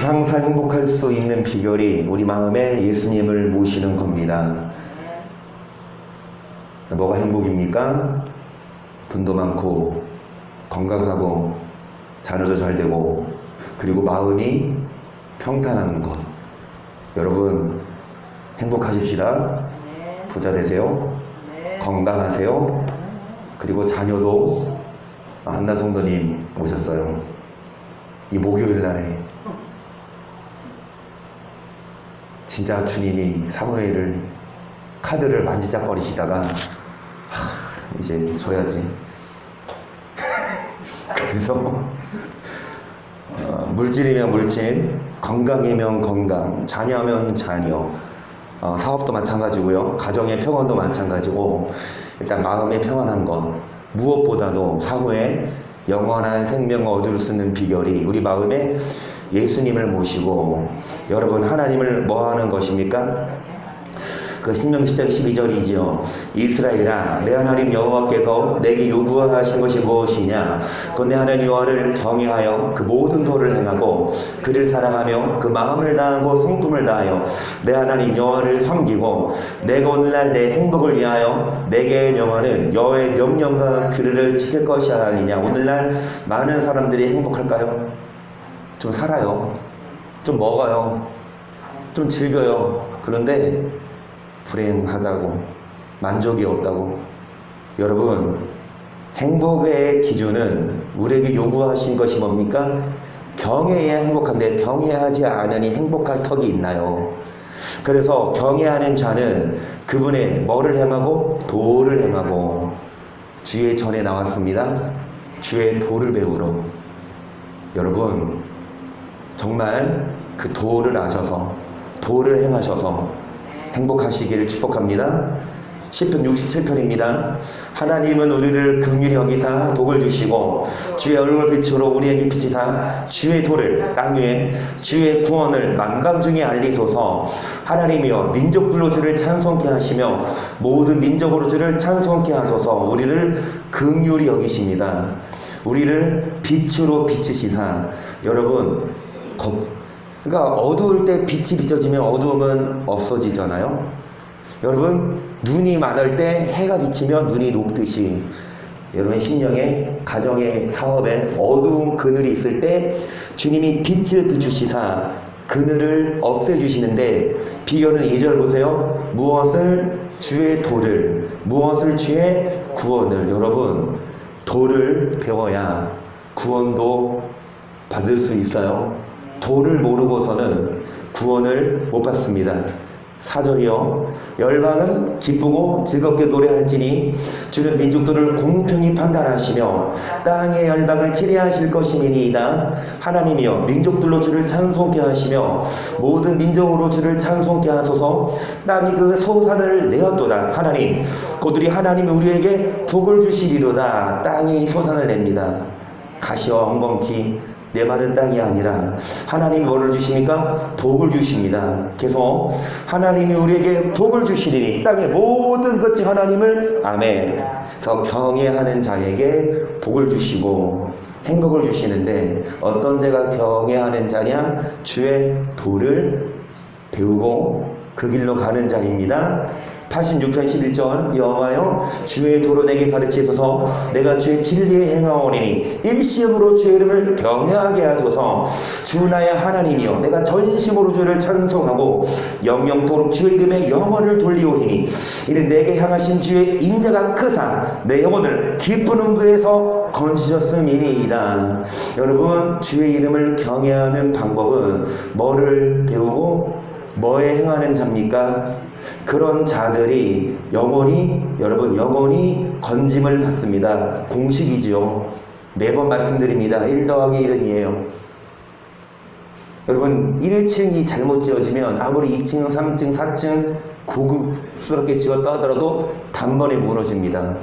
항상 행복할 수 있는 비결이 우리 마음에 예수님을 모시는 겁니다. 뭐가 행복입니까? 돈도 많고 건강하고 자녀도 잘 되고 그리고 마음이 평탄한 것. 여러분 행복하십시다. 부자 되세요. 건강하세요. 그리고 자녀도 한나 성도님 오셨어요. 이 목요일 날에 진짜 주님이 사무엘을 카드를 만지작거리시다가 이제 줘야지. 그래서 물질이면 물질, 건강이면 건강, 자녀면 자녀, 사업도 마찬가지고요. 가정의 평안도 마찬가지고 일단 마음의 평안한 것 무엇보다도 사후에 영원한 생명을 얻을 수 있는 비결이 우리 마음에 예수님을 모시고 여러분 하나님을 뭐 하는 것입니까? 그 신명기 10장 12절이지요. 이스라엘아 내 하나님 여호와께서 내게 요구하신 것이 무엇이냐? 그 내 하나님 여호와를 경외하여 그 모든 도를 행하고 그를 사랑하며 그 마음을 다하고 성품을 다하여 내 하나님 여호와를 섬기고 내가 오늘날 내 행복을 위하여 내게 명하는 여호와의 명령과 규례를 지킬 것이 아니냐. 오늘날 많은 사람들이 행복할까요? 좀 살아요. 좀 먹어요. 좀 즐겨요. 그런데 불행하다고, 만족이 없다고. 여러분 행복의 기준은 우리에게 요구하신 것이 뭡니까? 경외해야 행복한데 경외하지 않으니 행복할 턱이 있나요? 그래서 경외하는 자는 그분의 뭐를 행하고? 도를 행하고. 주의 전에 나왔습니다. 주의 도를 배우러. 여러분 정말 그 도를 아셔서 도를 행하셔서 행복하시기를 축복합니다. 시편 67편입니다. 하나님은 우리를 긍휼히 여기사 복을 주시고 주의 얼굴 빛으로 우리에게 비치사 주의 도를 땅 위에 주의 구원을 만방 중에 알리소서. 하나님이여 민족들로 주를 찬송케 하시며 모든 민족으로 주를 찬송케 하소서. 우리를 긍휼히 여기십니다. 우리를 빛으로 비추시사. 여러분 그러니까 어두울 때 빛이 비춰지면 어두움은 없어지잖아요. 여러분 눈이 많을 때 해가 비치면 눈이 녹듯이 여러분의 심령에 가정에 사업에 어두운 그늘이 있을 때 주님이 빛을 비추시사 그늘을 없애주시는데 비결은 2절 보세요. 무엇을? 주의 도를, 무엇을? 주의 구원을. 여러분 도를 배워야 구원도 받을 수 있어요. 도를 모르고서는 구원을 못 받습니다. 4절이요. 열방은 기쁘고 즐겁게 노래할지니 주는 민족들을 공평히 판단하시며 땅의 열방을 치리하실 것이니이다. 하나님이여 민족들로 주를 찬송케 하시며 모든 민족으로 주를 찬송케 하소서. 땅이 그 소산을 내었도다. 하나님 그들이 하나님이 우리에게 복을 주시리로다. 땅이 소산을 냅니다. 가시와 엉겅퀴 내 마른 땅이 아니라 하나님이 뭐를 주십니까? 복을 주십니다. 계속 하나님이 우리에게 복을 주시리니 땅의 모든 것이 하나님을 아멘. 그래서 경외하는 자에게 복을 주시고 행복을 주시는데 어떤 자가 경외하는 자냐? 주의 도를 배우고 그 길로 가는 자입니다. 86편 11절 여호와여 주의 도로 내게 가르치소서. 내가 주의 진리에 행하오리니 일심으로 주의 이름을 경외하게 하소서. 주 나의 하나님이여 내가 전심으로 주를 찬송하고 영영토록 주의 이름에 영혼을 돌리오리니 이는 내게 향하신 주의 인자가 크사 내 영혼을 기쁜 음부에서 건지셨음이니이다. 여러분 주의 이름을 경외하는 방법은 뭐를 배우고 뭐에 행하는 자입니까? 그런 자들이 영원히 여러분 영원히 건짐을 받습니다. 공식이지요. 매번 말씀드립니다. 1 더하기 1은 2예요. 여러분 1층이 잘못 지어지면 아무리 2층, 3층, 4층 고급스럽게 지었다 하더라도 단번에 무너집니다.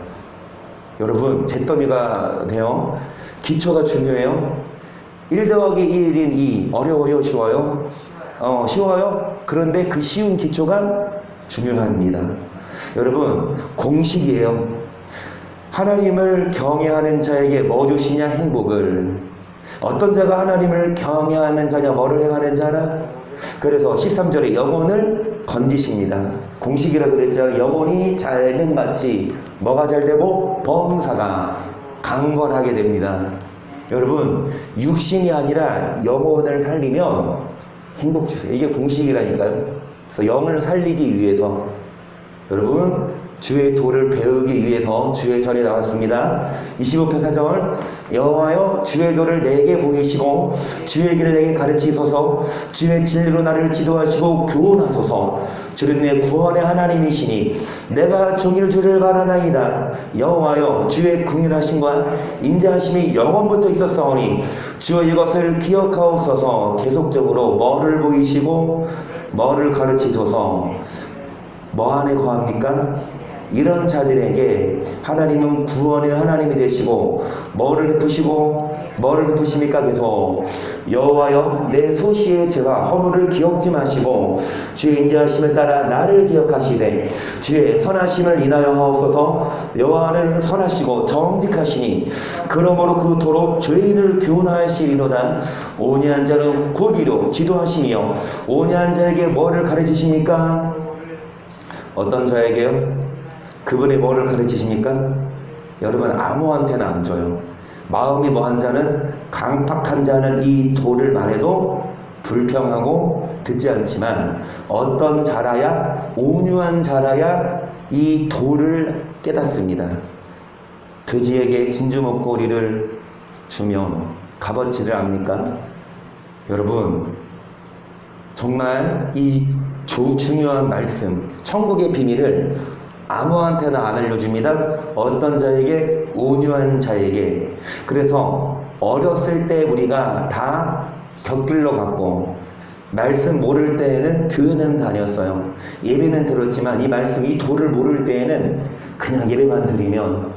여러분 잿더미가 돼요. 기초가 중요해요. 1 더하기 1인 2 어려워요? 쉬워요? 쉬워요. 그런데 그 쉬운 기초가 중요합니다. 여러분 공식이에요. 하나님을 경외하는 자에게 뭐 주시냐? 행복을. 어떤 자가 하나님을 경외하는 자냐, 뭐를 행하는 자라? 그래서 13절에 영혼을 건지십니다. 공식이라 그랬죠. 영혼이 잘된 같이 뭐가 잘 되고 범사가 강건하게 됩니다. 여러분, 육신이 아니라 영혼을 살리면 행복 주세요. 이게 공식이라니까요. 그래서 영을 살리기 위해서 여러분, 주의 도를 배우기 위해서 주의 전에 나왔습니다. 25편 4절, 여호와여 주의 도를 내게 보이시고 주의 길을 내게 가르치소서. 주의 진리로 나를 지도하시고 교훈하소서. 주는 내 구원의 하나님이시니 내가 종일 주를 바라나이다. 여호와여 주의 긍휼하심과 인자하심이 영원부터 있었사오니 주의 이것을 기억하옵소서. 계속적으로 뭐를 보이시고 뭐를 가르치소서. 뭐 안에 거합니까? 이런 자들에게 하나님은 구원의 하나님이 되시고 뭐를 베푸십니까? 계속 여호와여 내 소시의 죄와 허물을 기억지 마시고 주의 인자하심을 따라 나를 기억하시되 주의 선하심을 인하여 하옵소서. 여호와는 선하시고 정직하시니 그러므로 그 도로 죄인을 교훈하시리로다. 온유한 자는 고기로 지도하시며 온유한 자에게 뭐를 가르치십니까? 어떤 자에게요? 그분이 뭐를 가르치십니까? 여러분, 아무한테나 안 줘요. 마음이 뭐한 자는, 강팍한 자는 이 도를 말해도 불평하고 듣지 않지만 어떤 자라야, 온유한 자라야 이 도를 깨닫습니다. 돼지에게 진주 목걸이를 주면 값어치를 압니까? 여러분, 정말 이 중요한 말씀, 천국의 비밀을 아무한테나 안 알려줍니다. 어떤 자에게? 온유한 자에게. 그래서 어렸을 때 우리가 다 곁길로 갔고 말씀 모를 때에는 교회는 다녔어요. 예배는 들었지만 이 말씀, 이 도를 모를 때에는 그냥 예배만 드리면,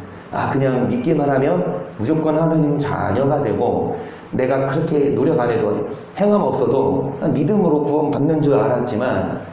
그냥 믿기만 하면 무조건 하나님 자녀가 되고 내가 그렇게 노력 안 해도 행함 없어도 믿음으로 구원 받는 줄 알았지만,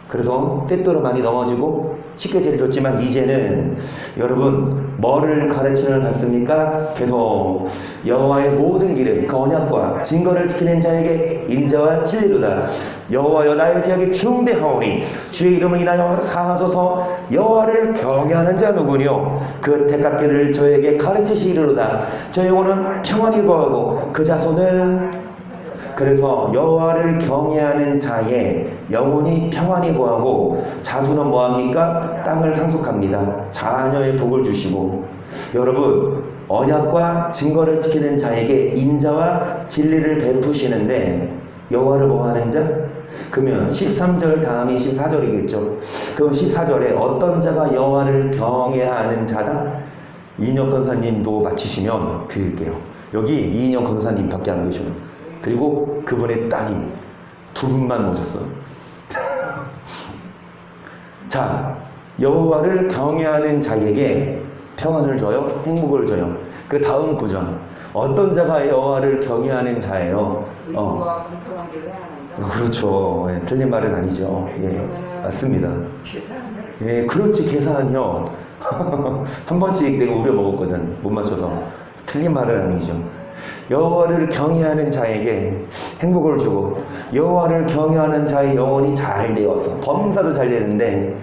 그래서 때때로 많이 넘어지고 쉽게 죄를 줬지만 이제는 여러분 뭐를 가르침을 받습니까? 계속 여호와의 모든 길은 그 언약과 증거를 지키는 자에게 인자와 진리로다. 여호와여 나의 죄악이 중대하오니 주의 이름을 인하여 사하소서. 여호와를 경외하는 자 누구뇨? 그 택각기를 저에게 가르치시리로다. 저 영혼은 평안히 거하고 그 자손은, 그래서 여호와를 경외하는 자의 영혼이 평안히 거하고 자손은 뭐합니까? 땅을 상속합니다. 자녀의 복을 주시고. 여러분, 언약과 증거를 지키는 자에게 인자와 진리를 베푸시는데 여호와를 뭐하는 자? 그러면 13절 다음이 14절이겠죠. 그럼 14절에 어떤 자가 여호와를 경외하는 자다? 이인혁 권사님도 맞히시면 드릴게요. 여기 이인혁 권사님 밖에 안 계셔요. 그리고 그분의 따님 두 분만 오셨어. 자, 여호와를 경외하는 자에게 평안을 줘요, 행복을 줘요. 그 다음 구절, 어떤 자가 여호와를 경외하는 자예요? 그렇죠. 예, 틀린 말은 아니죠. 예, 맞습니다. 예, 그렇지, 계산이요. 한 번씩 내가 우려 먹었거든. 못 맞춰서. 틀린 말은 아니죠. 여호와를 경외하는 자에게 행복을 주고 여호와를 경외하는 자의 영혼이 잘 되어서 범사도 잘 되는데,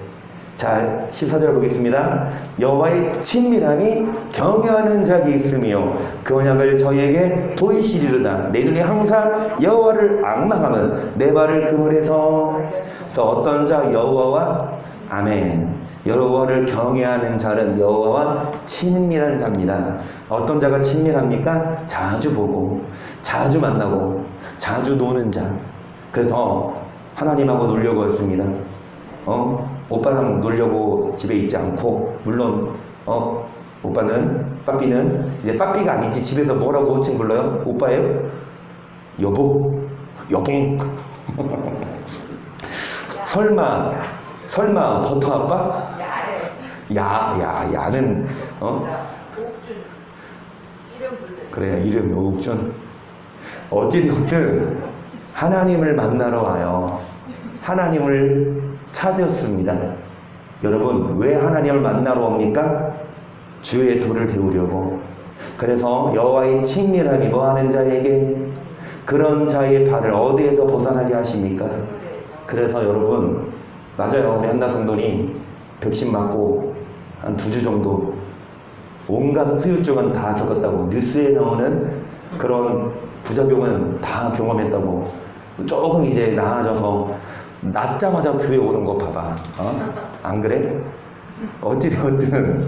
자 14절 보겠습니다. 여호와의 친밀함이 경외하는 자에게 있으며 그 언약을 저희에게 보이시리로다. 내 눈이 항상 여호와를 앙망하면 내 발을 그물에서. 그래서 어떤 자? 여호와와, 아멘, 여호와를 경외하는 자는 여호와와 친밀한 자입니다. 어떤 자가 친밀합니까? 자주 보고 자주 만나고 자주 노는 자. 그래서 하나님하고 놀려고 했습니다. 오빠랑 놀려고 집에 있지 않고, 물론 오빠는, 빠삐는 이제 빠삐가 아니지. 집에서 뭐라고 호칭 불러요? 오빠예요? 여보? 여봉? 설마 버터 아빠? 야는 그래, 이름 오욱준. 어찌되었든 하나님을 만나러 와요. 하나님을 찾았습니다. 여러분, 왜 하나님을 만나러 옵니까? 주의 도를 배우려고. 그래서 여호와의 친밀함이 뭐하는 자에게 그런 자의 발을 어디에서 벗어나게 하십니까? 그래서 여러분 맞아요. 우리 한나성도님 백신 맞고 한 2주 정도 온갖 후유증은 다 겪었다고 뉴스에 나오는 그런 부작용은 다 경험했다고 조금 이제 나아져서 낳자마자 교회 오는 거 봐봐. 안 그래? 어찌되었든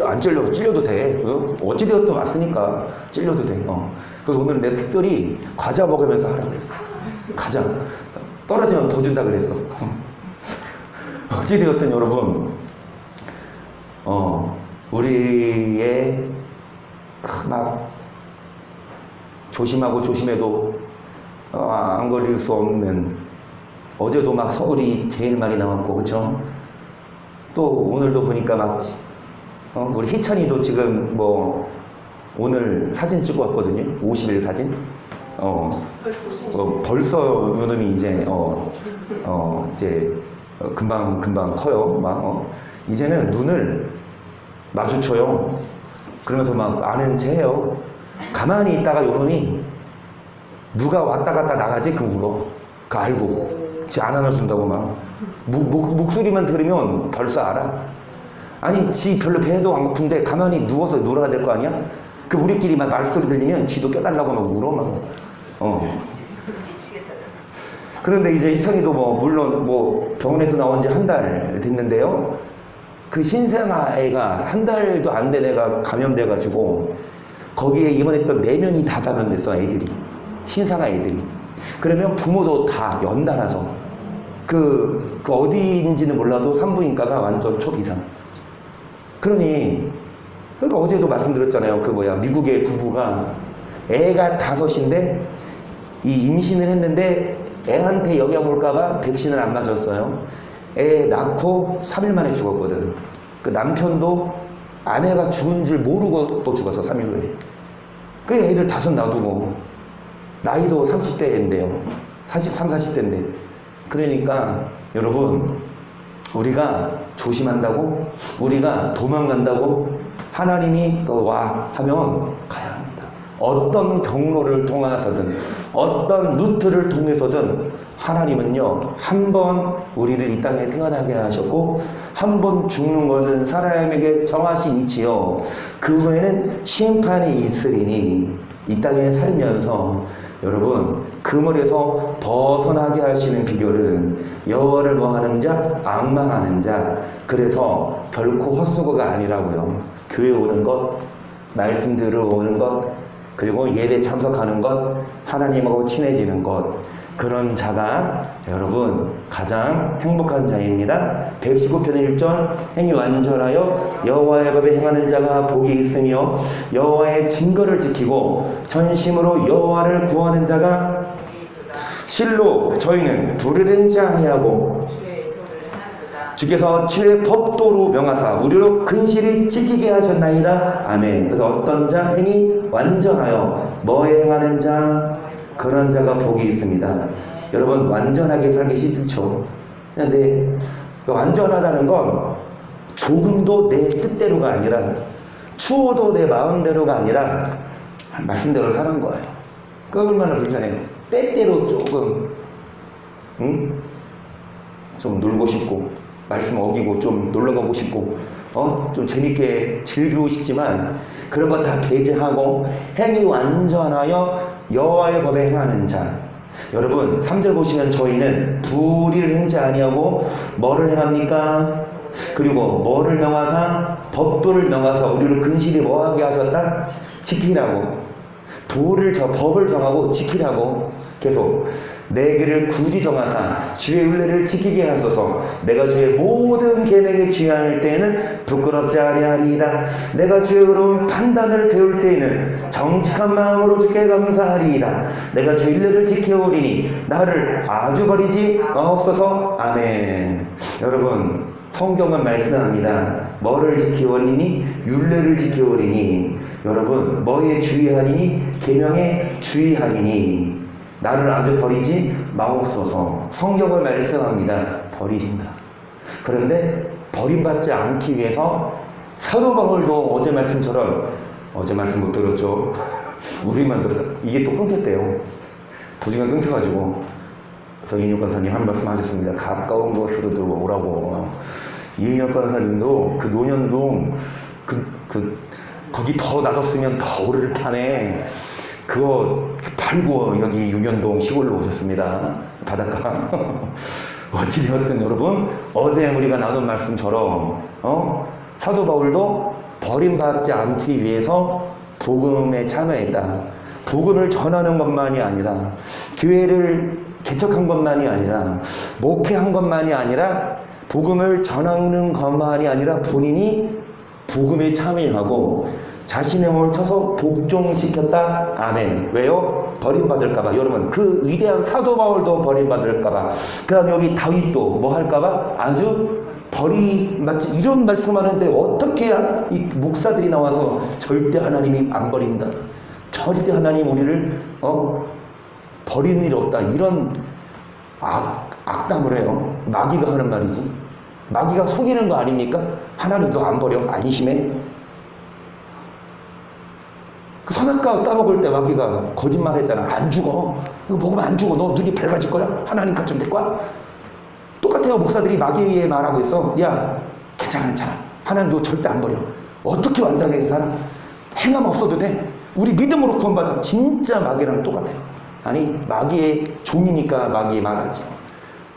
안 찔려도 돼. 어찌되었든 왔으니까 찔려도 돼. 그래서 오늘 내가 특별히 과자 먹으면서 하라고 했어. 과자 떨어지면 더 준다 그랬어. 어찌되었든 여러분 우리의 막 조심하고 조심해도 안 걸릴 수 없는 어제도 막 서울이 제일 많이 나왔고 그쵸? 또 오늘도 보니까 막 우리 희찬이도 지금 뭐 오늘 사진 찍고 왔거든요. 50일 사진. 벌써 요놈이 이제 이제 금방 커요. 막 이제는 눈을 마주쳐요. 그러면서 막 아는 체 해요. 가만히 있다가 요놈이 누가 왔다 갔다 나가지 그 울어. 그 알고 지 안 안아준다고 막 목소리만 들으면 벌써 알아. 아니 지 별로 배도 안 고픈데 가만히 누워서 놀아야 될 거 아니야? 그 우리끼리 막 말소리 들리면 지도 껴달라고 막 울어 막. 그런데 이제 희창이도 뭐 물론 뭐 병원에서 나온 지 한 달 됐는데요. 그 신생아애가 한 달도 안 된 애가 감염돼가지고 거기에 입원했던 4명이 다 감염됐어. 애들이 신생아 애들이. 그러면 부모도 다 연달아서 그 어디인지는 몰라도 산부인과가 완전 초비상. 그러니까 어제도 말씀드렸잖아요. 그 미국의 부부가 애가 5인데 이 임신을 했는데 애한테 영향 올까봐 백신을 안 맞았어요. 애 낳고 3일 만에 죽었거든. 그 남편도 아내가 죽은 줄 모르고 또 죽었어. 3일 후에. 그래 애들 5 놔두고 나이도 30대인데요. 40대인데. 그러니까 여러분 우리가 조심한다고 우리가 도망간다고 하나님이 또 와 하면 가야 합니다. 어떤 경로를 통해서든 어떤 루트를 통해서든 하나님은요 한 번 우리를 이 땅에 태어나게 하셨고 한 번 죽는 것은 사람에게 정하신 이치요 그 후에는 심판이 있으리니 이 땅에 살면서 여러분 그물에서 벗어나게 하시는 비결은 여호와를 뭐하는 자? 앙망하는 자. 그래서 결코 헛수고가 아니라고요. 교회 오는 것, 말씀 들어오는 것, 그리고 예배 참석하는 것, 하나님하고 친해지는 것, 그런 자가 여러분 가장 행복한 자입니다. 119편 1절 행위 완전하여 여호와의 법에 행하는 자가 복이 있으며 여호와의 증거를 지키고 전심으로 여호와를 구하는 자가 실로 저희는 불을 행치 아니하고 주께서 주의 법도로 명하사 우리로 근실히 지키게 하셨나이다. 아멘. 그래서 어떤 자 행위 완전하여 뭐에 행하는 자 그런 자가 복이 있습니다. 여러분 완전하게 살기 싫죠. 근데 완전하다는 건 조금도 내 뜻대로가 아니라 추워도 내 마음대로가 아니라 말씀대로 사는 거예요. 그거 얼마나 불편해요. 때때로 조금 좀 놀고 싶고 말씀 어기고 좀 놀러가고 싶고 좀 재밌게 즐기고 싶지만 그런 거 다 배제하고 행위 완전하여 여호와의 법에 행하는 자. 여러분 3절 보시면 저희는 불의를 행치 아니하고 뭐를 행합니까? 그리고 뭐를 명하사? 법도를 명하사 우리를 근실히 뭐하게 하셨다? 지키라고. 법을 정하고 지키라고 계속 내 길을 굳이 정하사 주의 율례를 지키게 하소서. 내가 주의 모든 계명에 주의할 때에는 부끄럽지 아니하리이다. 내가 주의 의로운 판단을 배울 때에는 정직한 마음으로 주께 감사하리이다. 내가 주의 율례를 지켜오리니 나를 아주 버리지 없소서. 아멘. 여러분 성경은 말씀합니다. 뭐를 지키오리니? 율례를 지키오리니. 여러분 뭐에 주의하리니? 계명에 주의하리니. 나를 아주 버리지 마옵소서. 성경을 말씀합니다. 버리신다. 그런데 버림받지 않기 위해서 사도 바울도 어제 말씀처럼, 어제 말씀 못 들었죠? 우리만 들었어. 이게 또 끊겼대요. 도중에 끊겨가지고. 그래서 이인혁 권사님 한 말씀 하셨습니다. 가까운 곳으로 들어오라고. 이인혁 권사님도 그 노년동 거기 더 놔뒀으면 더 오를 판에 그거 팔고 여기 유년동 시골로 오셨습니다. 바닷가. 어찌되었든 여러분, 어제 우리가 나눈 말씀처럼 사도 바울도 버림받지 않기 위해서 복음에 참여했다. 복음을 전하는 것만이 아니라, 교회를 개척한 것만이 아니라, 목회한 것만이 아니라, 복음을 전하는 것만이 아니라 본인이 복음에 참여하고 자신의 몸을 쳐서 복종시켰다. 아멘. 왜요? 버림받을까봐. 여러분, 그 위대한 사도 바울도 버림받을까봐. 그 다음에 여기 다윗도 뭐 할까봐? 아주 버림받지. 이런 말씀하는데 어떻게 해야 이 목사들이 나와서 절대 하나님이 안 버린다. 절대 하나님 우리를 버리는 일 없다. 이런 악담을 해요. 마귀가 하는 말이지. 마귀가 속이는 거 아닙니까? 하나님 너 안 버려. 안심해. 그 선악과 따먹을 때 마귀가 거짓말 했잖아. 안 죽어. 이거 먹으면 안 죽어. 너 눈이 밝아질 거야. 하나님 같이 될 거야. 똑같아요. 목사들이 마귀에 말하고 있어. 야, 괜찮아. 하나님 너 절대 안 버려. 어떻게 완전하게 살아? 행함 없어도 돼. 우리 믿음으로 구원받아. 진짜 마귀랑 똑같아요. 아니, 마귀의 종이니까 마귀에 말하지.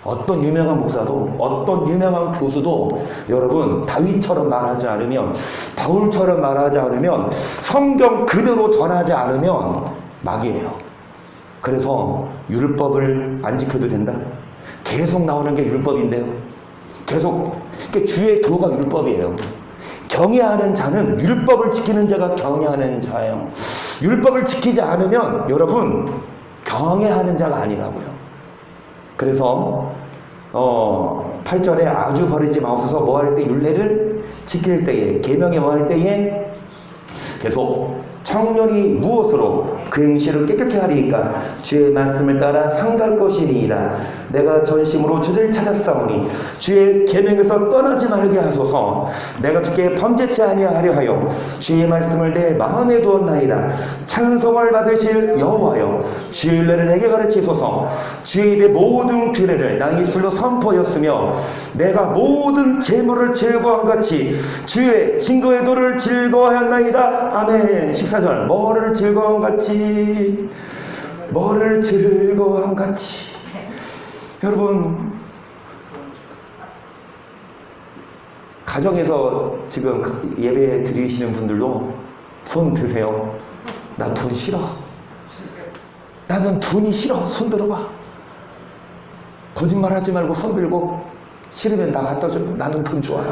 어떤 유명한 목사도, 어떤 유명한 교수도 여러분 다윗처럼 말하지 않으면, 바울처럼 말하지 않으면, 성경 그대로 전하지 않으면 마귀예요. 그래서 율법을 안 지켜도 된다. 계속 나오는 게 율법인데요. 계속 주의 도가 율법이에요. 경외하는 자는, 율법을 지키는 자가 경외하는 자예요. 율법을 지키지 않으면 여러분 경외하는 자가 아니라고요. 그래서 8절에 아주 버리지 마옵소서. 뭐 할 때? 율례를 지킬 때에, 계명에 뭐 할 때에 계속 청년이 무엇으로 그 행실을 깨끗게 하리이까? 주의 말씀을 따라 상갈 것이니이다. 내가 전심으로 주를 찾았사오니 주의 계명에서 떠나지 말게 하소서. 내가 주께 범죄치 아니하려 하여 주의 말씀을 내 마음에 두었나이다. 찬송을 받으실 여호와여, 주의 율례를 내게 가르치소서. 주의 입의 모든 규례를 나 입술로 선포하였으며 내가 모든 재물을 즐거워한 같이 주의 증거의 도를 즐거워하였나이다. 아멘. 14절. 뭐를 즐거운 같이, 뭐를 즐거운 같이. 여러분, 가정에서 지금 예배 드리시는 분들도 손 드세요. 나 돈 싫어. 나는 돈이 싫어. 손 들어봐. 거짓말 하지 말고 손 들고, 싫으면 나 갖다 줘. 나는 돈 좋아.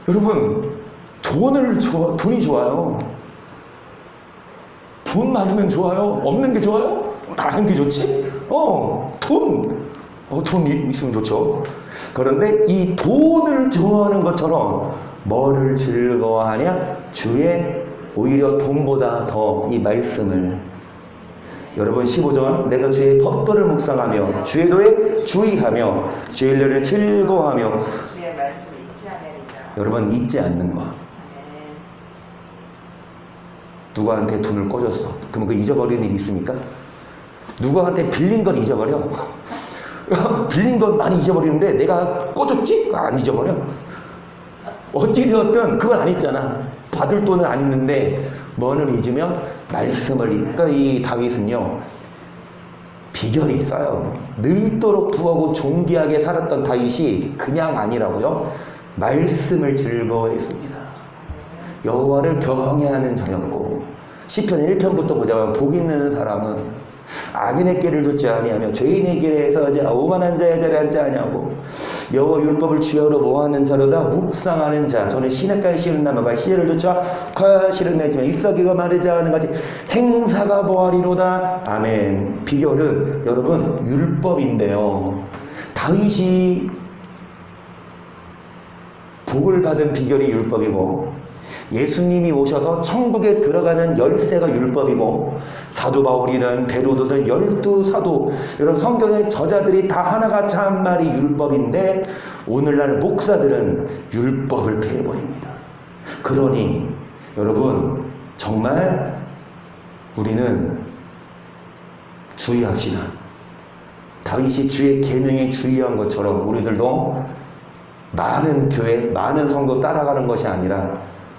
여러분, 돈이 좋아요. 돈 많으면 좋아요? 없는 게 좋아요? 많은 게 좋지? 돈 있으면 좋죠. 그런데 이 돈을 좋아하는 것처럼 뭐를 즐거워하냐? 오히려 돈보다 더 이 말씀을. 여러분 15절, 내가 주의 법도를 묵상하며 주의 도에 주의하며 주의 율례를 즐거워하며. 주의 말씀 잊지 않으리라. 여러분 잊지 않는 거. 누구한테 돈을 꿔줬어. 그러면 그 잊어버리는 일이 있습니까? 누구한테 빌린 건 잊어버려. 빌린 건 많이 잊어버리는데 내가 꿔줬지? 안 잊어버려. 어찌되었든 그건 안 잊잖아. 받을 돈은 안 잊는데 뭐는 잊으면 말씀을. 그러니까 이 다윗은요, 비결이 있어요. 늙도록 부하고 존귀하게 살았던 다윗이 그냥 아니라고요. 말씀을 즐거워했습니다. 여호와를 경외하는 자였고, 시편 1편부터 보자면 복 있는 사람은 악인의 길을 좇지 아니하며 죄인의 길에 서지 오만한 자의 자리에 앉지 아니하고 여호와 율법을 주야로 모하는 자로다. 묵상하는 자. 저는 시냇가에 심은 나무가 씨를 돋아 과실을 맺으며 잎사귀가 마르지 않은 같이 행사가 보하리로다. 아멘. 비결은 여러분 율법인데요, 다윗이 복을 받은 비결이 율법이고 예수님이 오셔서 천국에 들어가는 열쇠가 율법이고 사도 바울이든 베드로든 12사도 이런 성경의 저자들이 다 하나같이 한 말이 율법인데 오늘날 목사들은 율법을 폐해버립니다. 그러니 여러분 정말 우리는 주의합시다. 다윗이 주의 계명에 주의한 것처럼 우리들도 많은 교회, 많은 성도 따라가는 것이 아니라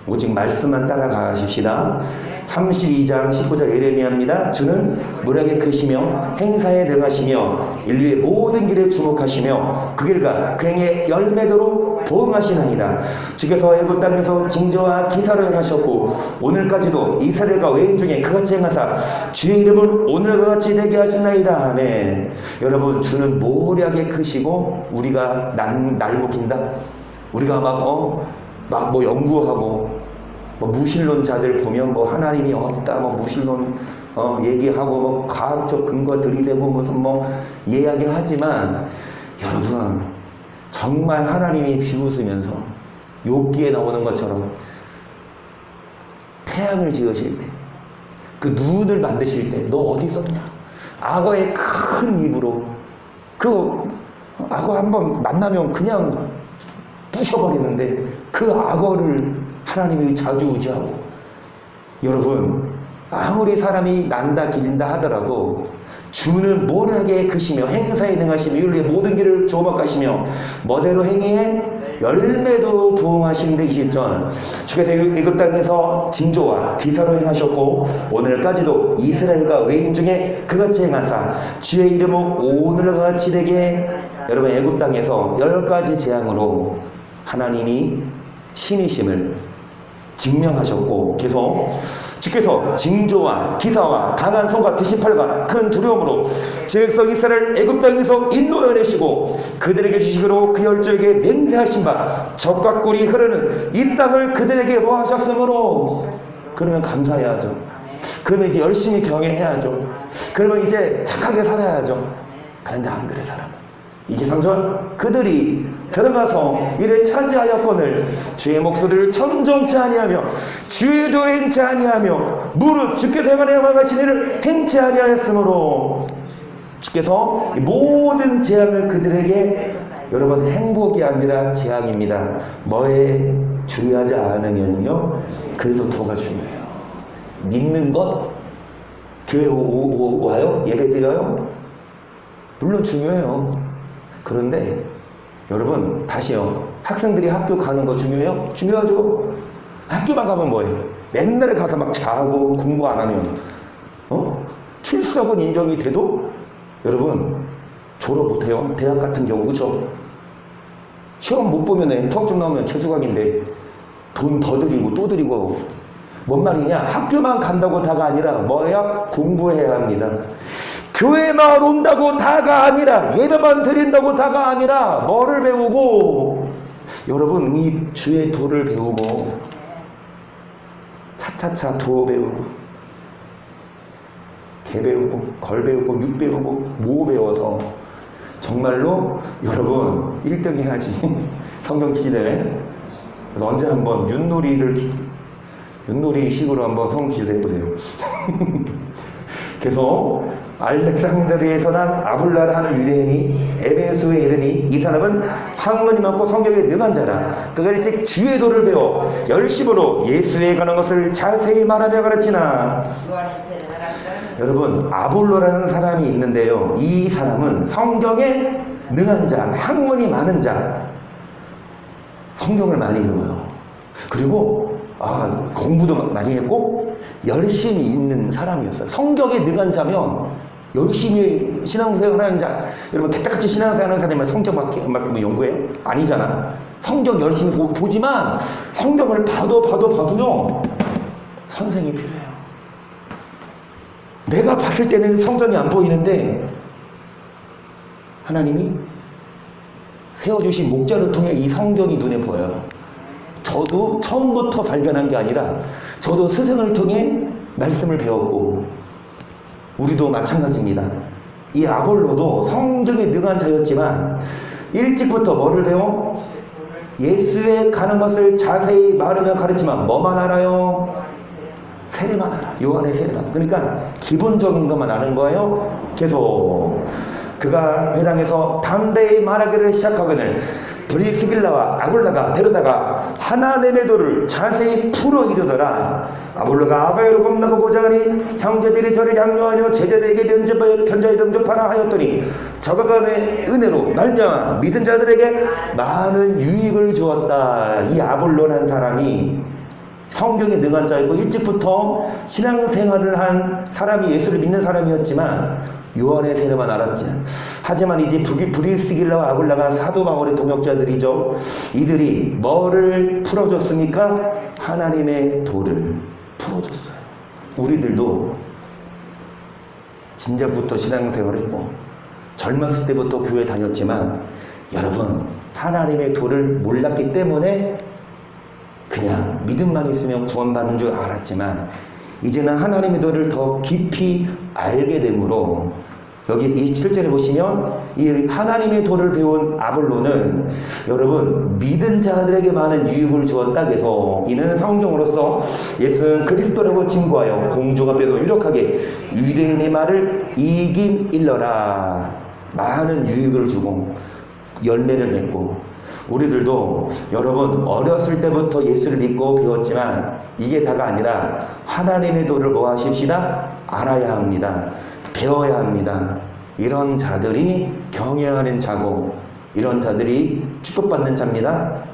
오직 말씀만 따라가십시다. 32장 19절 예레미야입니다. 주는 무력에 크시며 행사에 능하시며 인류의 모든 길에 주목하시며 그 길과 그 행의 열매대로 보응하시나이다. 주께서 애굽 땅에서 징조와 기사로 행하셨고 오늘까지도 이스라엘과 외인 중에 그같이 행하사 주의 이름을 오늘과 같이 되게 하시나이다. 아멘. 여러분 주는 모략에 크시고 우리가 날고긴다. 우리가 막 뭐 연구하고 뭐 무신론자들 보면 뭐 하나님이 없다 뭐 무신론 얘기하고 뭐 과학적 근거 들이대고 무슨 뭐 이야기하지만 여러분 정말 하나님이 비웃으면서 욥기에 나오는 것처럼 태양을 지으실 때 그 눈을 만드실 때 너 어디 있었냐? 악어의 큰 입으로 그 악어 한번 만나면 그냥 부셔버리는데 그 악어를 하나님이 자주우지하고 여러분 아무리 사람이 난다 길다 하더라도 주는 모략에 크시며 행사에 능하시며 인류의 모든 길을 조막하시며 멋대로 행위에 열매도 부응하시는데 20절 주께서 애굽 땅에서 징조와 기사로 행하셨고 오늘까지도 이스라엘과 외인 중에 그같이 행하사 주의 이름은 오늘과 같이 되게 여러분 애굽 땅에서 10가지 재앙으로 하나님이 신이심을 증명하셨고 계속 주께서 징조와 기사와 강한 손과 드신 팔과 큰 두려움으로 제 백성 이스라엘 애굽 땅에서 인도해내시고 그들에게 주시기로 그 열조에게 맹세하신 바 젖과 꿀이 흐르는 이 땅을 그들에게 뭐 하셨으므로 그러면 감사해야죠. 그러면 이제 열심히 경외해야죠. 그러면 이제 착하게 살아야죠. 그런데 안 그래 사람은. 이게 3절 그들이 들어가서 이를 차지하였거늘 주의 목소리를 청정치 아니하며 주의 도 행치 아니하며 무릇 주께서 행하려 망하신 일을 행치 아니하였으므로 주께서 모든 재앙을 그들에게 여러분 행복이 아니라 재앙입니다. 뭐에 주의하지 않으면요 그래서 도가 중요해요. 믿는 것 교회 와요? 예배 드려요? 물론 중요해요. 그런데 여러분 다시요 학생들이 학교 가는 거 중요해요? 중요하죠. 학교만 가면 뭐예요? 맨날 가서 막 자고 공부 안 하면 출석은 인정이 돼도 여러분 졸업 못해요. 대학 같은 경우 그쵸? 시험 못 보면 통합점 나오면 재수강인데 돈 더 들이고 또 들이고 뭔 말이냐? 학교만 간다고 다가 아니라 뭐야? 공부해야 합니다. 교회만 온다고 다가 아니라 예배만 드린다고 다가 아니라 뭐를 배우고 여러분 이 주의 도를 배우고 차차차 도 배우고 개 배우고 걸 배우고 육 배우고 모 배워서 정말로 여러분 1등 해야지 성경 기대회. 그래서 언제 한번 윷놀이 식으로 한번 성경 기대 해보세요. 계속 알렉산드리에서 난 아불라라 하는 유대인이 에베소에 이르니 이 사람은 학문이 많고 성경에 능한 자라. 그가 일찍 주의 도를 배워 열심으로 예수에 관한 것을 자세히 말하며 가르치나. 여러분 아볼로라는 사람이 있는데요 이 사람은 성경에 능한 자, 학문이 많은 자, 성경을 많이 읽어요. 그리고 공부도 많이 했고 열심히 있는 사람이었어요. 성경에 능한 자면 열심히 신앙생활하는 자. 여러분 개떡같이 신앙생활하는 사람이 성경만큼 연구해요? 아니잖아. 성경 열심히 보지만 성경을 봐도요 선생이 필요해요. 내가 봤을 때는 성경이 안 보이는데 하나님이 세워주신 목자를 통해 이 성경이 눈에 보여요. 저도 처음부터 발견한 게 아니라 저도 스승을 통해 말씀을 배웠고 우리도 마찬가지입니다. 이 아볼로도 성경에 능한 자였지만 일찍부터 뭐를 배워? 예수에 가는 것을 자세히 말하며 가르치면 뭐만 알아요? 세례만 알아. 요한의 세례만. 그러니까 기본적인 것만 아는 거예요. 계속 그가 회당에서 담대히 말하기를 시작하거늘 브리스길라와 아굴라가 데려다가 하나님의 도를 자세히 풀어 이르더라. 아굴라가 아가야로 겁나고 보자하니 형제들이 저를 양료하며 제자들에게 편자에 병접하라 하였더니 저가 감의 은혜로 말미암아 믿은 자들에게 많은 유익을 주었다. 이 아볼로라는 사람이 성경에 능한 자이고 일찍부터 신앙생활을 한 사람이, 예수를 믿는 사람이었지만 요한의 세례만 알았지. 하지만 이제 브리스길라와 아굴라가 사도 바울의 동역자들이죠. 이들이 뭐를 풀어줬습니까? 하나님의 도를 풀어줬어요. 우리들도 진작부터 신앙생활을 했고 젊었을 때부터 교회 다녔지만 여러분, 하나님의 도를 몰랐기 때문에 그냥 믿음만 있으면 구원받는 줄 알았지만 이제는 하나님의 도를 더 깊이 알게 되므로 여기 27절에 보시면 이 하나님의 도를 배운 아볼로는 여러분 믿은 자들에게 많은 유익을 주었다 해서 이는 성경으로서 예수는 그리스도라고 증거하여 공중 앞에서 유력하게 유대인의 말을 이긴 일러라. 많은 유익을 주고 열매를 맺고 우리들도 여러분 어렸을 때부터 예수를 믿고 배웠지만 이게 다가 아니라 하나님의 도를 뭐 하십시다? 알아야 합니다. 배워야 합니다. 이런 자들이 경외하는 자고 이런 자들이 축복받는 자입니다.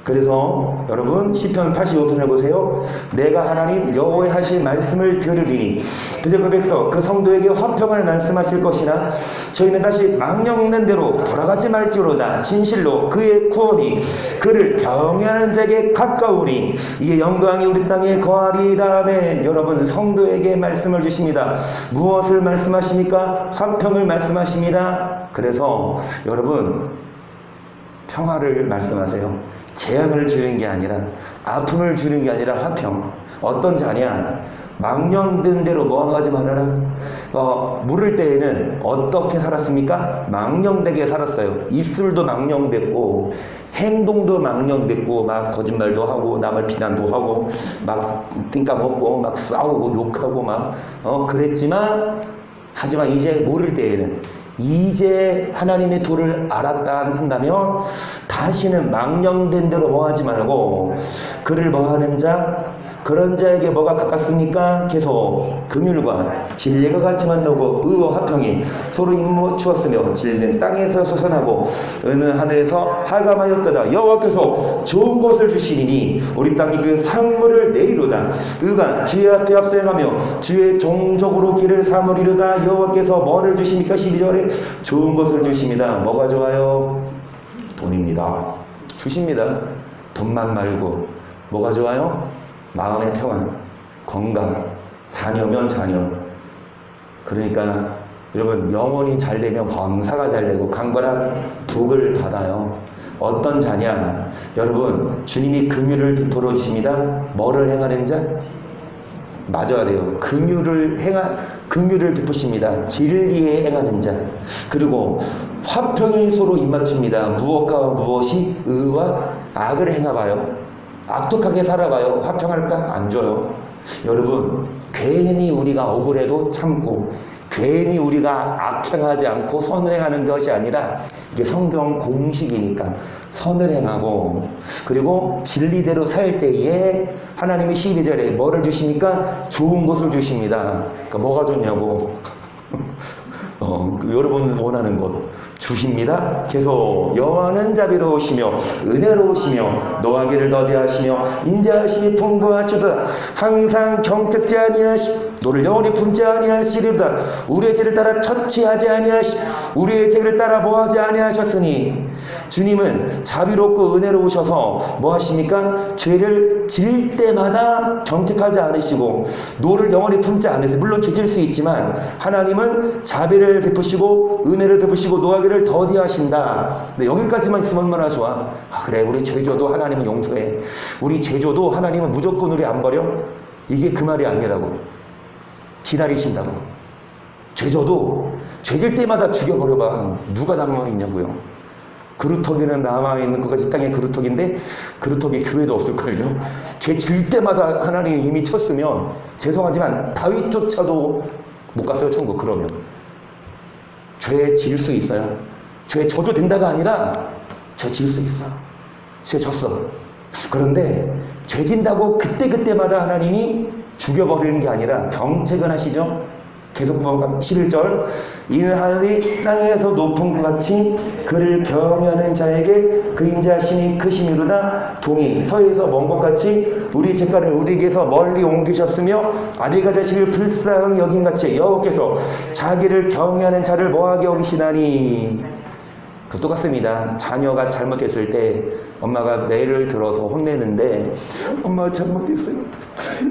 그래서 여러분 시편 85편을 보세요. 내가 하나님 여호와의 하실 말씀을 들으리니 그저 그 백성 그 성도에게 화평을 말씀하실 것이나 저희는 다시 망령된 대로 돌아가지 말지로다. 진실로 그의 구원이 그를 경외하는 자에게 가까우니 이에 영광이 우리 땅에 거하리. 다음에 여러분 성도에게 말씀을 주십니다. 무엇을 말씀하십니까? 화평을 말씀하십니다. 그래서 여러분 평화를 말씀하세요. 재앙을 주는 게 아니라 아픔을 주는 게 아니라 화평. 어떤 자냐? 망령된 대로 뭐하지 말아라. 물을 때에는 어떻게 살았습니까? 망령되게 살았어요. 입술도 망령됐고 행동도 망령됐고 막 거짓말도 하고 남을 비난도 하고 막 띵까먹고 막 싸우고 욕하고 막 그랬지만 하지만 이제 모를 때에는 이제 하나님의 도를 알았다 한다면 다시는 망령된 대로 뭐하지 말고 그를 뭐하는 자 그런 자에게 뭐가 가깝습니까? 계속 긍휼과 진리가 같이 만나고 의와 화평이 서로 임무추었으며 진리는 땅에서 솟아나고 은은 하늘에서 하감하였도다. 여호와께서 좋은 것을 주시리니 우리 땅이 그 상물을 내리로다. 의가 주의 앞에 앞서행하며 주의 종족으로 길을 삼으리로다. 여호와께서 뭐를 주십니까? 12절에 좋은 것을 주십니다. 뭐가 좋아요? 돈입니다. 주십니다. 돈만 말고 뭐가 좋아요? 마음의 평안, 건강, 자녀면 자녀. 그러니까 여러분 영혼이 잘 되면 범사가 잘 되고 강건한 복을 받아요. 어떤 자냐? 여러분 주님이 긍휼을 베풀어 주십니다. 뭐를 행하는 자? 맞아야 돼요. 긍휼을 베푸십니다. 진리에 행하는 자. 그리고 화평이 서로 입맞춥니다. 무엇과 무엇이 의와 악을 행해봐요. 악독하게 살아봐요. 화평할까? 안 줘요. 여러분 괜히 우리가 억울해도 참고 괜히 우리가 악행하지 않고 선을 행하는 것이 아니라 이게 성경 공식이니까 선을 행하고 그리고 진리대로 살 때에 하나님이 12절에 뭐를 주십니까? 좋은 것을 주십니다. 그러니까 뭐가 좋냐고 여러분 원하는 것 주십니다. 계속 여호와는 자비로우시며 은혜로우시며 노하기를 더디하시며 인자하심이 풍부하시도다. 항상 경택지 아니하시 너를 영원히 품지 아니하시리로다. 우리의 죄를 따라 처치하지 아니하시 우리의 죄를 따라 뭐하지 아니하셨으니 주님은 자비롭고 은혜로우셔서 뭐하십니까? 죄를 질 때마다 경택하지 않으시고 노를 영원히 품지 않으세요. 물론 죄질 수 있지만 하나님은 자비를 베푸시고 은혜를 베푸시고 노하기를 더디하신다. 근데 여기까지만 있으면 얼마나 좋아. 그래 우리 죄져도 하나님은 용서해. 우리 죄져도 하나님은 무조건 우리 안 버려. 이게 그 말이 아니라고. 기다리신다고. 죄져도 죄질 때마다 죽여버려봐. 누가 낭망있냐고요. 그루터기는 남아있는 것까지 땅의 그루터기인데 그루터기 교회도 없을걸요. 죄 질 때마다 하나님이 이미 쳤으면 죄송하지만 다윗조차도 못 갔어요 천국. 그러면 죄 질 수 있어요. 죄 져도 된다가 아니라 죄 질 수 있어. 죄 졌어. 그런데 죄 진다고 그때그때마다 하나님이 죽여버리는 게 아니라 경책은 하시죠. 계속 보면 11절 이는 하늘이 땅에서 높은 것 같이 그를 경외하는 자에게 그 인자하심이 크심이로다. 동이 서에서 먼 것 같이 우리 죄가를 우리에게서 멀리 옮기셨으며 아비가 자식을 불쌍히 여긴 같이 여호와께서 자기를 경외하는 자를 뭐하게 여기시나니. 그 똑같습니다. 자녀가 잘못했을 때 엄마가 매를 들어서 혼내는데 엄마 잘못했어요.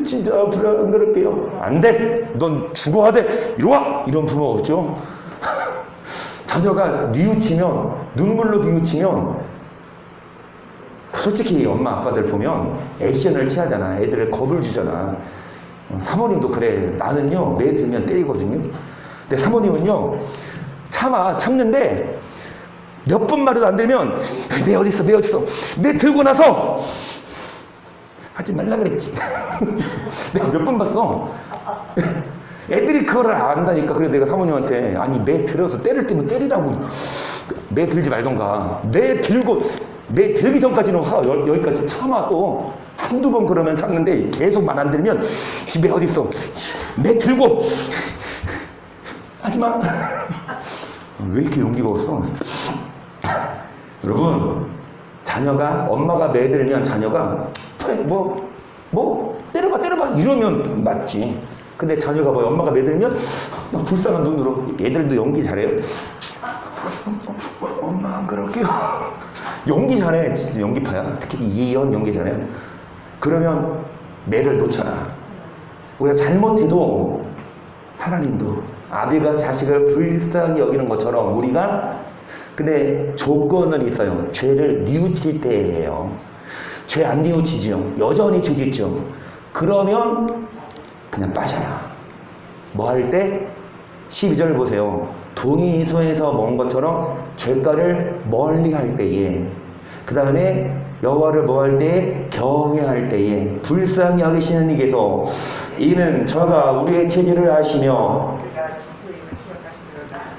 진짜 앞으로 안 그럴게요. 안 돼. 넌 죽어야 돼. 이리 와. 이런 부모 없죠. 자녀가 뉘우치면 눈물로 뉘우치면 솔직히 엄마 아빠들 보면 액션을 취하잖아. 애들을 겁을 주잖아. 사모님도 그래. 나는요 매 들면 때리거든요. 근데 사모님은요 참는데 몇 번 말해도 안 들면 매 어딨어 매 어딨어 매 들고 나서 하지 말라 그랬지. 내가 몇 번 봤어. 애들이 그거를 안다니까. 그래 내가 사모님한테 아니 매 들어서 때릴 때면 때리라고. 매 들지 말던가. 매 들기 전까지는 여기까지 참아. 또 한두 번 그러면 참는데 계속 말 안 들으면 매 어딨어 매 들고 하지마. 왜 이렇게 용기가 없어? 여러분 자녀가 엄마가 매들면 자녀가 뭐 때려봐 이러면 맞지. 근데 자녀가 뭐 엄마가 매들면 막 불쌍한 눈으로. 애들도 연기 잘해요. 엄마 안 그럴게요. 연기 잘해. 진짜 연기파야. 특히 이현 연기 잘해요. 그러면 매를 놓잖아. 우리가 잘못해도 하나님도 아비가 자식을 불쌍히 여기는 것처럼 우리가, 근데 조건은 있어요. 죄를 뉘우칠 때예요. 죄 안 뉘우치죠. 여전히 죄 짓죠. 그러면 그냥 빠져요. 뭐 할 때? 12절 보세요. 동이 소에서 먼 것처럼 죄가를 멀리 할 때에, 그 다음에 여호와를 뭐 할 때에? 경외할 때에, 불쌍히 여기시는 이께서 이는 저가 우리의 체질을 아시며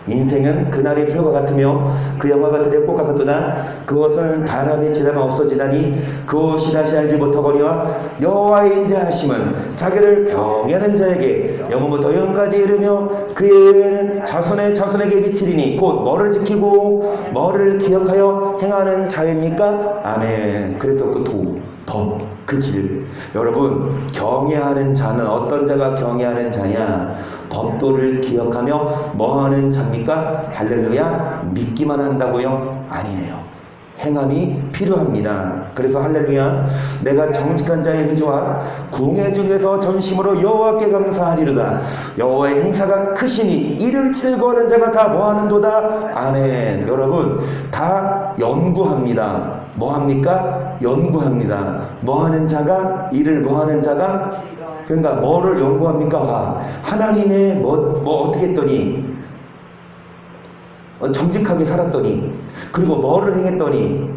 인생은 그날의 풀과 같으며 그 영화가 들의 꽃과 같도다. 그것은 바람이 지나면 없어지다니 그것이 다시 알지 못하거니와 여호와의 인자하심은 자기를 경외하는 자에게 영원부터 영까지 이르며 그의 예외는 자손에게 비치리니 곧 뭐를 지키고 뭐를 기억하여 행하는 자입니까? 아멘. 그래서 그 길. 여러분, 경외하는 자는 어떤 자가 경외하는 자냐? 법도를 기억하며 뭐 하는 자입니까? 할렐루야. 믿기만 한다고요? 아니에요. 행함이 필요합니다. 그래서 할렐루야. 내가 정직한 자의 회조와 궁예 중에서 전심으로 여호와께 감사하리로다. 여호와의 행사가 크시니 이를 즐거워하는 자가 다 뭐하는도다. 아멘. 여러분, 다 연구합니다. 뭐합니까? 연구합니다. 뭐하는 자가? 이를 뭐하는 자가? 그러니까 뭐를 연구합니까? 하나님의 뭐 어떻게 했더니, 정직하게 살았더니, 그리고 뭐를 행했더니,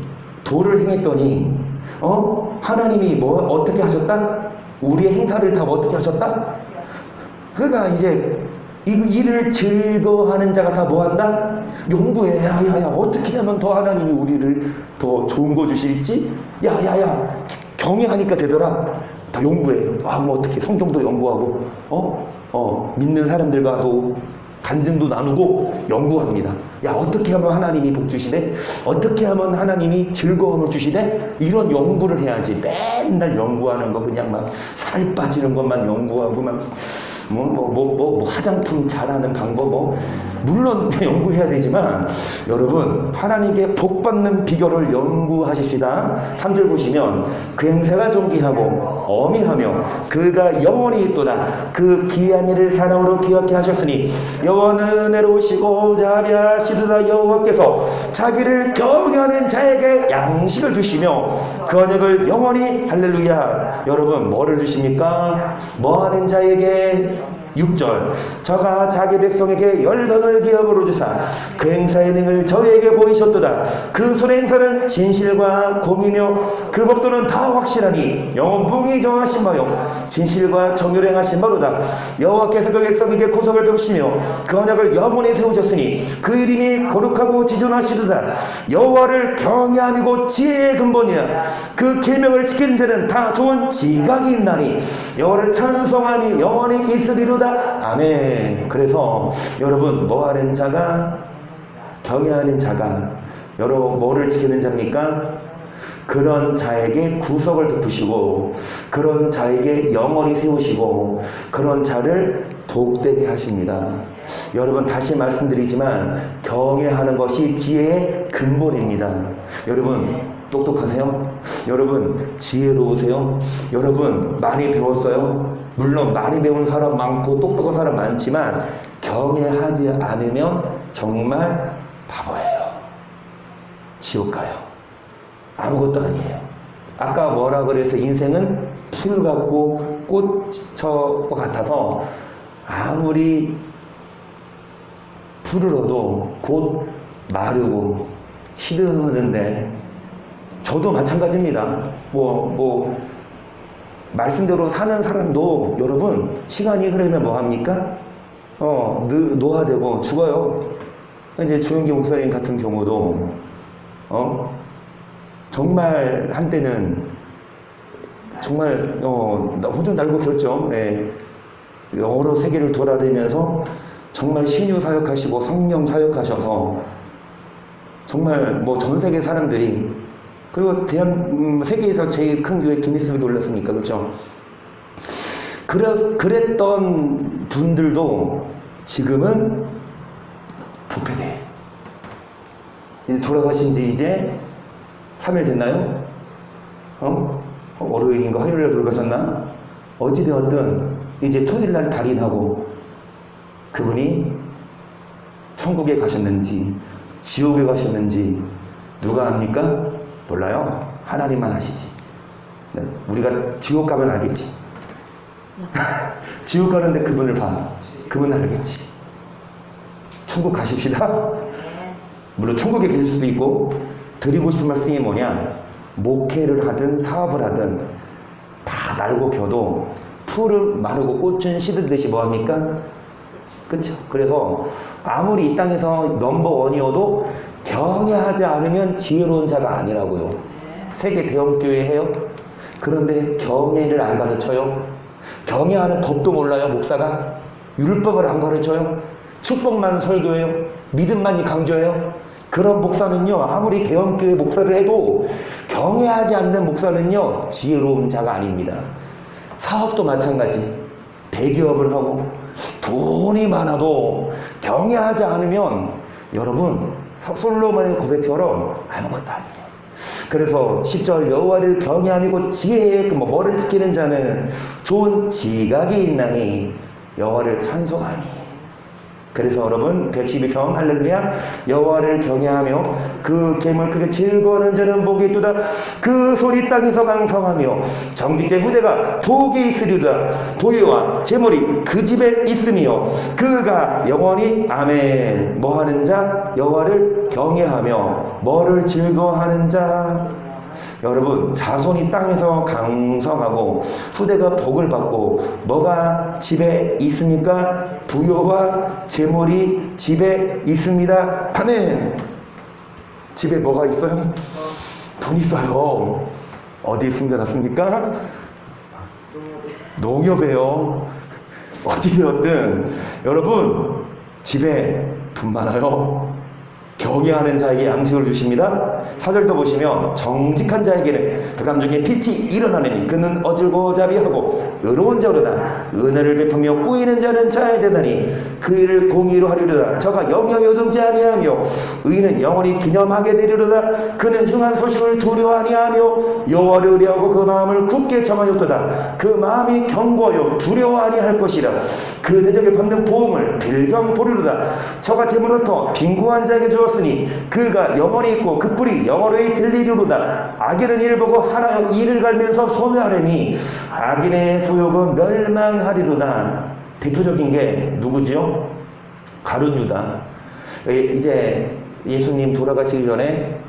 도를 행했더니, 하나님이 뭐 어떻게 하셨다? 우리의 행사를 다 어떻게 하셨다? 그러니까 이제 이를 즐거워하는 자가 다 뭐한다? 연구해. 야야야, 어떻게 하면 더 하나님이 우리를 더 좋은 거 주실지? 야야야, 경외하니까 되더라. 더 연구해. 뭐 어떻게 성경도 연구하고, 믿는 사람들과도 간증도 나누고 연구합니다. 야, 어떻게 하면 하나님이 복 주시대? 어떻게 하면 하나님이 즐거움을 주시대? 이런 연구를 해야지. 맨날 연구하는 거 그냥 막 살 빠지는 것만 연구하고 막 화장품 잘하는 방법 물론 연구해야 되지만, 여러분 하나님께 복 받는 비결을 연구하십시다. 3절 보시면 그 행사가 존귀하고 어미하며 그가 영원히 있도다. 그 귀한 일을 사랑으로 기억해 하셨으니 여호와는 은혜로우시고 자비하시도다. 여호와께서 자기를 경외하는 자에게 양식을 주시며 그 언약을 영원히. 할렐루야. 여러분 뭐를 주십니까? 뭐하는 자에게? 6절 저가 자기 백성에게 열방을 기업으로 주사 그 행사의 능을 저희에게 보이셨도다. 그 손의 행사는 진실과 공이며 그 법도는 다 확실하니 영원무궁히 정하신 바요 진실과 정의를 행하신 바로다. 여호와께서 그 백성에게 구속을 베푸시며 그 언약을 영원히 세우셨으니 그 이름이 거룩하고 지존하시도다. 여호와를 경외함이고 지혜의 근본이야. 그 계명을 지키는 자는 다 좋은 지각이 있나니 여호와를 찬송함이 영원히 있으리로다. 아멘. 그래서 여러분 뭐하는 자가 경외하는 자가 여러분 뭐를 지키는 자입니까? 그런 자에게 구속을 베푸시고 그런 자에게 영원히 세우시고 그런 자를 복되게 하십니다. 여러분 다시 말씀드리지만 경외하는 것이 지혜의 근본입니다. 여러분 똑똑하세요? 여러분 지혜로우세요? 여러분 많이 배웠어요? 물론 많이 배운 사람 많고 똑똑한 사람 많지만 경외하지 않으면 정말 바보예요. 지옥 가요. 아무것도 아니에요. 아까 뭐라 그래서 인생은 풀 같고 꽃처 같아서 아무리 풀을 얻어도 곧 마르고 시드는데 저도 마찬가지입니다. 말씀대로 사는 사람도 여러분 시간이 흐르면 뭐합니까? 노화되고 죽어요. 이제 조영기 목사님 같은 경우도 정말 한때는 정말 호주 날고 겼죠. 네. 여러 세계를 돌아다니면서 정말 신유 사역하시고 성령 사역하셔서 정말 전 세계 사람들이 그리고 세계에서 제일 큰 교회 기니스북에 올랐으니까 그렇죠. 그랬던 분들도 지금은 부패돼. 이제 돌아가신 지 이제 3일 됐나요? 월요일인가 화요일에 돌아가셨나? 어찌되었든 이제 토요일날 달인하고 그분이 천국에 가셨는지 지옥에 가셨는지 누가 압니까? 몰라요. 하나님만 아시지. 네, 우리가 지옥 가면 알겠지. 지옥 가는데 그분을 봐. 그분 알겠지. 천국 가십시다. 물론 천국에 계실 수도 있고 드리고 싶은 말씀이 뭐냐? 목회를 하든 사업을 하든 다 날고 겨도 풀을 마르고 꽃은 시들듯이 뭐합니까? 그쵸? 그래서 아무리 이 땅에서 넘버원이어도 경외하지 않으면 지혜로운 자가 아니라고요. 세계 대형교회 해요? 그런데 경외를 안 가르쳐요? 경외하는 법도 몰라요, 목사가? 율법을 안 가르쳐요? 축복만 설교해요? 믿음만 강조해요? 그런 목사는요, 아무리 대형교회 목사를 해도 경외하지 않는 목사는요, 지혜로운 자가 아닙니다. 사업도 마찬가지. 대기업을 하고 돈이 많아도 경외하지 않으면 여러분 솔로몬의 고백처럼 아무것도 아니에요. 그래서 10절 여호와를 경외함이고 지혜의 뭐를 지키는 자는 좋은 지각이 있나니 여호와를 찬송하니. 그래서 여러분 112편 할렐루야 여호와를 경외하며 그 계명을 크게 즐거워하는 자는 복이 있도다. 그 손이 땅에서 강성하며 정직자의 후대가 복이 있으리로다. 보유와 재물이 그 집에 있으며 그가 영원히 아멘. 뭐하는 자? 여호와를 경외하며 뭐를 즐거워하는 자? 여러분 자손이 땅에서 강성하고 후대가 복을 받고 뭐가 집에 있습니까? 부요와 재물이 집에 있습니다. 아멘. 집에 뭐가 있어요? 돈 있어요. 어디 숨겨놨습니까? 농협에요. 어찌되었든 여러분 집에 돈 많아요. 경외하는 자에게 양식을 주십니다. 4절도 보시면 정직한 자에게는 그 감중에 빛이 일어나느니 그는 어질고자비하고 의로운 자로다. 은혜를 베푸며 꾸이는 자는 잘 되나니 그 일을 공의로 하리로다. 저가 영영 요동치 아니하며 의인은 영원히 기념하게 되리로다. 그는 흉한 소식을 두려워 아니하며 여호와를 의뢰하고 그 마음을 굳게 정하였도다. 그 마음이 견고하여 두려워 아니할 것이라. 그 대적에 받는 보응을 필경 보리로다. 저가 재물로부터 빈구한 자에게 주었으니 그가 영원히 있고 그 뿔이 영원히 들리리로다. 악인은 이를 보고 하나여 이를 갈면서 소멸하리니 악인의 소욕은 멸망하리로다. 대표적인 게 누구지요? 가룟 유다. 이제 예수님 돌아가시기 전에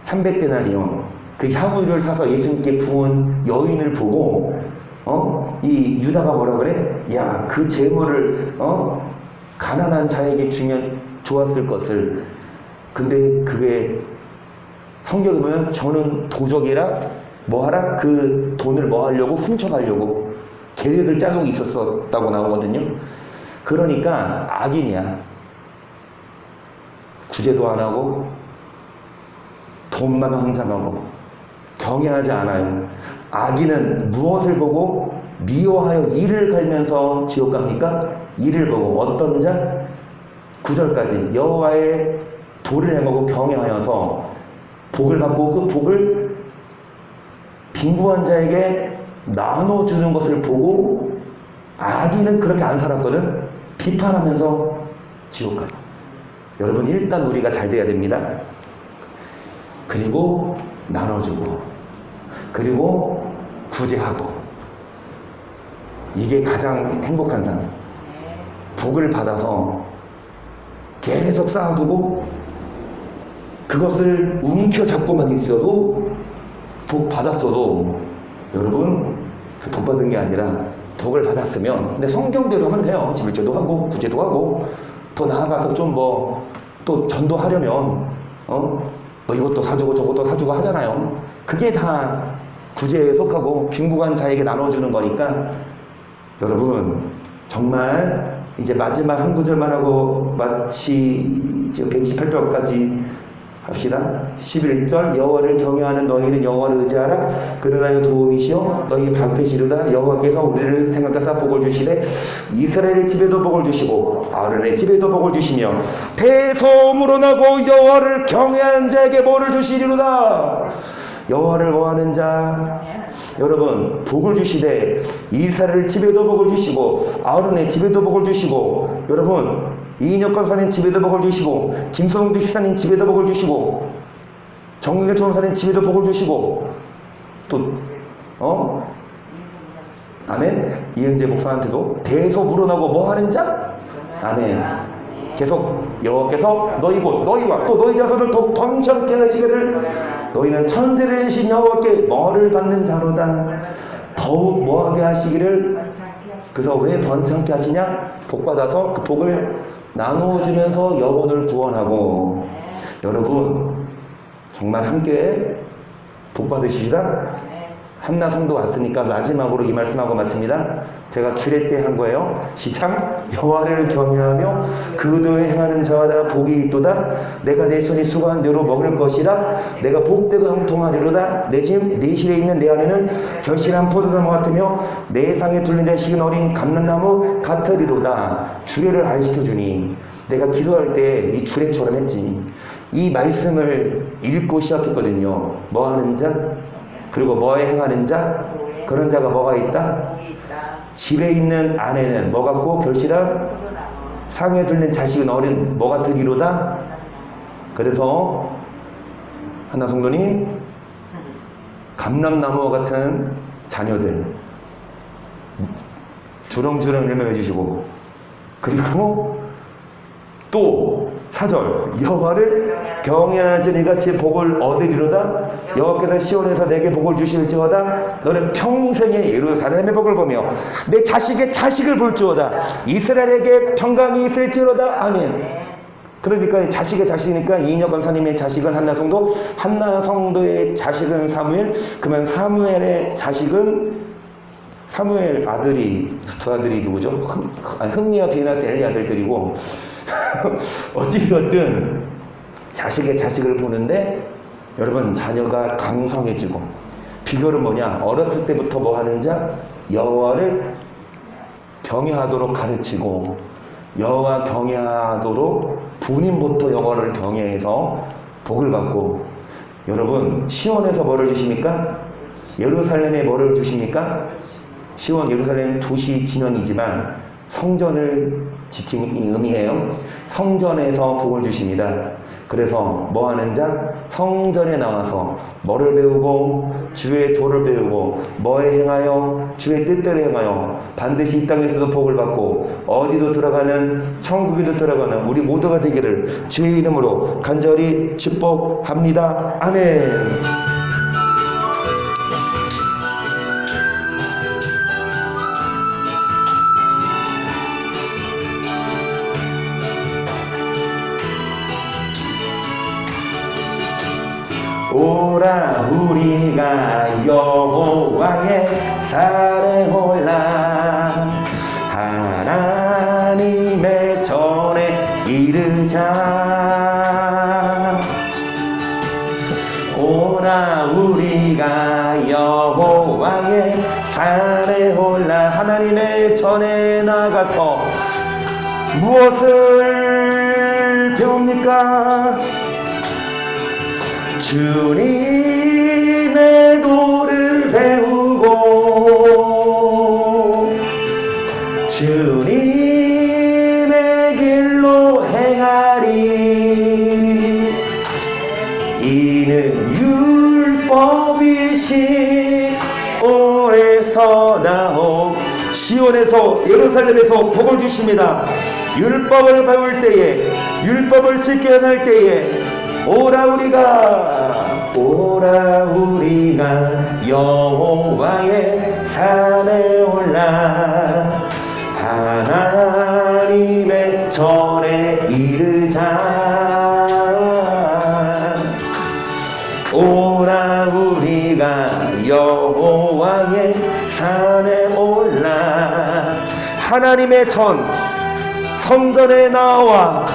300데나리온 그 향유를 사서 예수님께 부은 여인을 보고 이 유다가 뭐라 그래? 야, 그 재물을 가난한 자에게 주면 좋았을 것을. 근데 그게 성경에 보면 저는 도적이라 뭐하라? 그 돈을 뭐 하려고? 훔쳐가려고 계획을 짜고 있었다고 나오거든요. 그러니까 악인이야. 구제도 안 하고 돈만 환장하고 경외하지 않아요. 악인은 무엇을 보고 미워하여 이를 갈면서 지옥 갑니까? 이를 보고 어떤 자? 9절까지 여호와의 도를 행하고 경외하여서 복을 받고 그 복을 빈부한 자에게 나눠주는 것을 보고 악인은 그렇게 안 살았거든. 비판하면서 지옥 가요. 여러분, 일단 우리가 잘 돼야 됩니다. 그리고 나눠주고 그리고 구제하고, 이게 가장 행복한 삶. 복을 받아서 계속 쌓아두고 그것을 움켜잡고만 있어도, 복 받았어도 여러분 복 받은 게 아니라 복을 받았으면 근데 성경대로 하면 돼요. 11조도 하고 구제도 하고 더 나아가서 좀 또 전도하려면 뭐 이것도 사주고 저것도 사주고 하잖아요. 그게 다 구제에 속하고 빈부한 자에게 나눠주는 거니까 여러분 정말 이제 마지막 한 구절만 하고 마치 128절까지 합시다. 11절 여호와를 경외하는 너희는 여호와를 의지하라. 그러나 도움이시여 너희 방패시로다. 여호와께서 우리를 생각하사 복을 주시되 이스라엘 집에도 복을 주시고 아론의 집에도 복을 주시며 대소음으로 나고 여호와를 경외하는 자에게 복을 주시리로다. 여호와를 구하는 자 여러분 복을 주시되 이스라엘 집에도 복을 주시고 아론의 집에도 복을 주시고 여러분 이인혁 권사님 집에도 복을 주시고 김성주 시사님 집에도 복을 주시고 정국의 전사님 집에도 복을 주시고 또 아멘. 이은재 목사한테도 대소 불어나고 뭐 하는 자? 아멘. 계속 여호와께서 너희 곧 너희와 또 너희 자손을 더욱 번창케 하시기를 너희는 천지를 지으신 여호와께 뭐를 받는 자로다. 더욱 뭐하게 하시기를. 그래서 왜 번창케 하시냐? 복 받아서 그 복을 나누어주면서 영혼을 구원하고. 여러분 정말 함께 복 받으십시다. 한나 성도 왔으니까 마지막으로 이 말씀하고 마칩니다. 제가 주례 때 한 거예요. 시작. 여호와를 경외하며 그도에 행하는 자마다 복이 있도다. 내가 내 손이 수고한 대로 먹을 것이라. 내가 복되고 형통하리로다. 내 집 내 실에 있는 내 안에는 결실한 포도나무 같으며 내 상에 둘린 자식은 어린 감람나무 같으리로다. 주례를 안 시켜주니 내가 기도할 때 이 주례처럼 했지. 이 말씀을 읽고 시작했거든요. 뭐 하는 자? 그리고 뭐에 행하는 자? 그런 자가 뭐가 있다? 집에 있는 아내는 뭐 같고 결실한 상에 둘린 자식은 어린 뭐 같으리로다. 그래서 하나 성도님 감람나무 같은 자녀들 주렁주렁 열매 맺으시고, 그리고 또 4절 여호와를 경외하는 자니 같이 복을 얻으리로다. 여호와께서 시온에서 내게 복을 주실지어다. 너는 평생에 예루살렘의 복을 보며 내 자식의 자식을 볼지어다. 이스라엘에게 평강이 있을지어다. 아멘. 그러니까 자식의 자식이니까 이인혁 권사님의 자식은 한나 성도, 한나 성도의 자식은 사무엘. 그러면 사무엘의 자식은 사무엘 아들이 두 아들이 누구죠? 흠니와 비나스 엘리 아들들이고 어찌되었든 자식의 자식을 보는데 여러분 자녀가 강성해지고, 비결은 뭐냐? 어렸을 때부터 뭐 하는 자? 여호와를 경외하도록 가르치고, 여호와 경외하도록 부모님부터 여호와를 경외해서 복을 받고. 여러분 시온에서 뭐를 주십니까? 예루살렘에 뭐를 주십니까? 시온 예루살렘 도시 진영이지만 성전을 지칭이 의미해요. 성전에서 복을 주십니다. 그래서 뭐 하는 자? 성전에 나와서 뭐를 배우고 주의 도를 배우고 뭐에 행하여 주의 뜻대로 행하여 반드시 이 땅에서도 복을 받고 어디도 들어가는 천국에도 들어가는 우리 모두가 되기를 주의 이름으로 간절히 축복합니다. 아멘. 오라 우리가 여호와의 산에 올라 하나님의 전에 이르자. 오라 우리가 여호와의 산에 올라 하나님의 전에 나가서 무엇을 배웁니까? 주님의 도를 배우고 주님의 길로 행하리. 이는 율법이시 오래서 나오 시온에서 예루살렘에서 복을 주십니다. 율법을 배울 때에 율법을 지켜야 할 때에 오라 우리가 여호와의 산에 올라 하나님의 전에 이르자. 오라 우리가 여호와의 산에 올라 하나님의 전 성전에 나와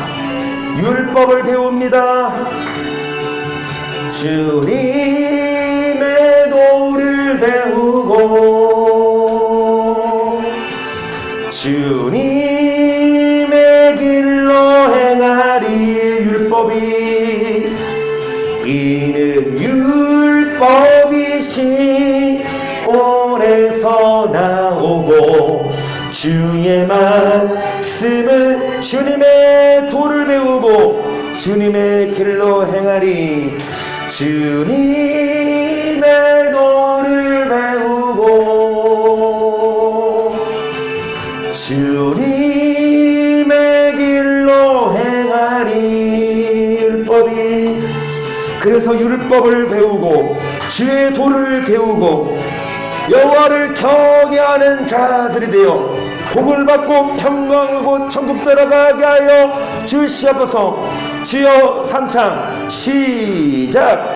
율법을 배웁니다. 주님의 도를 배우고 주님의 길로 행하리. 율법이 이는 율법이시 오래서 나오고 주의 말씀은 주님의 도를 배우고 주님의 길로 행하리. 주님의 도를 배우고 주님의 길로 행하리. 율법이 그래서 율법을 배우고 주의 도를 배우고 여호와를 경외하는 자들이 되어 복을 받고 평강하고 천국 들어가게 하여 주시옵소서. 주여 삼창 시작.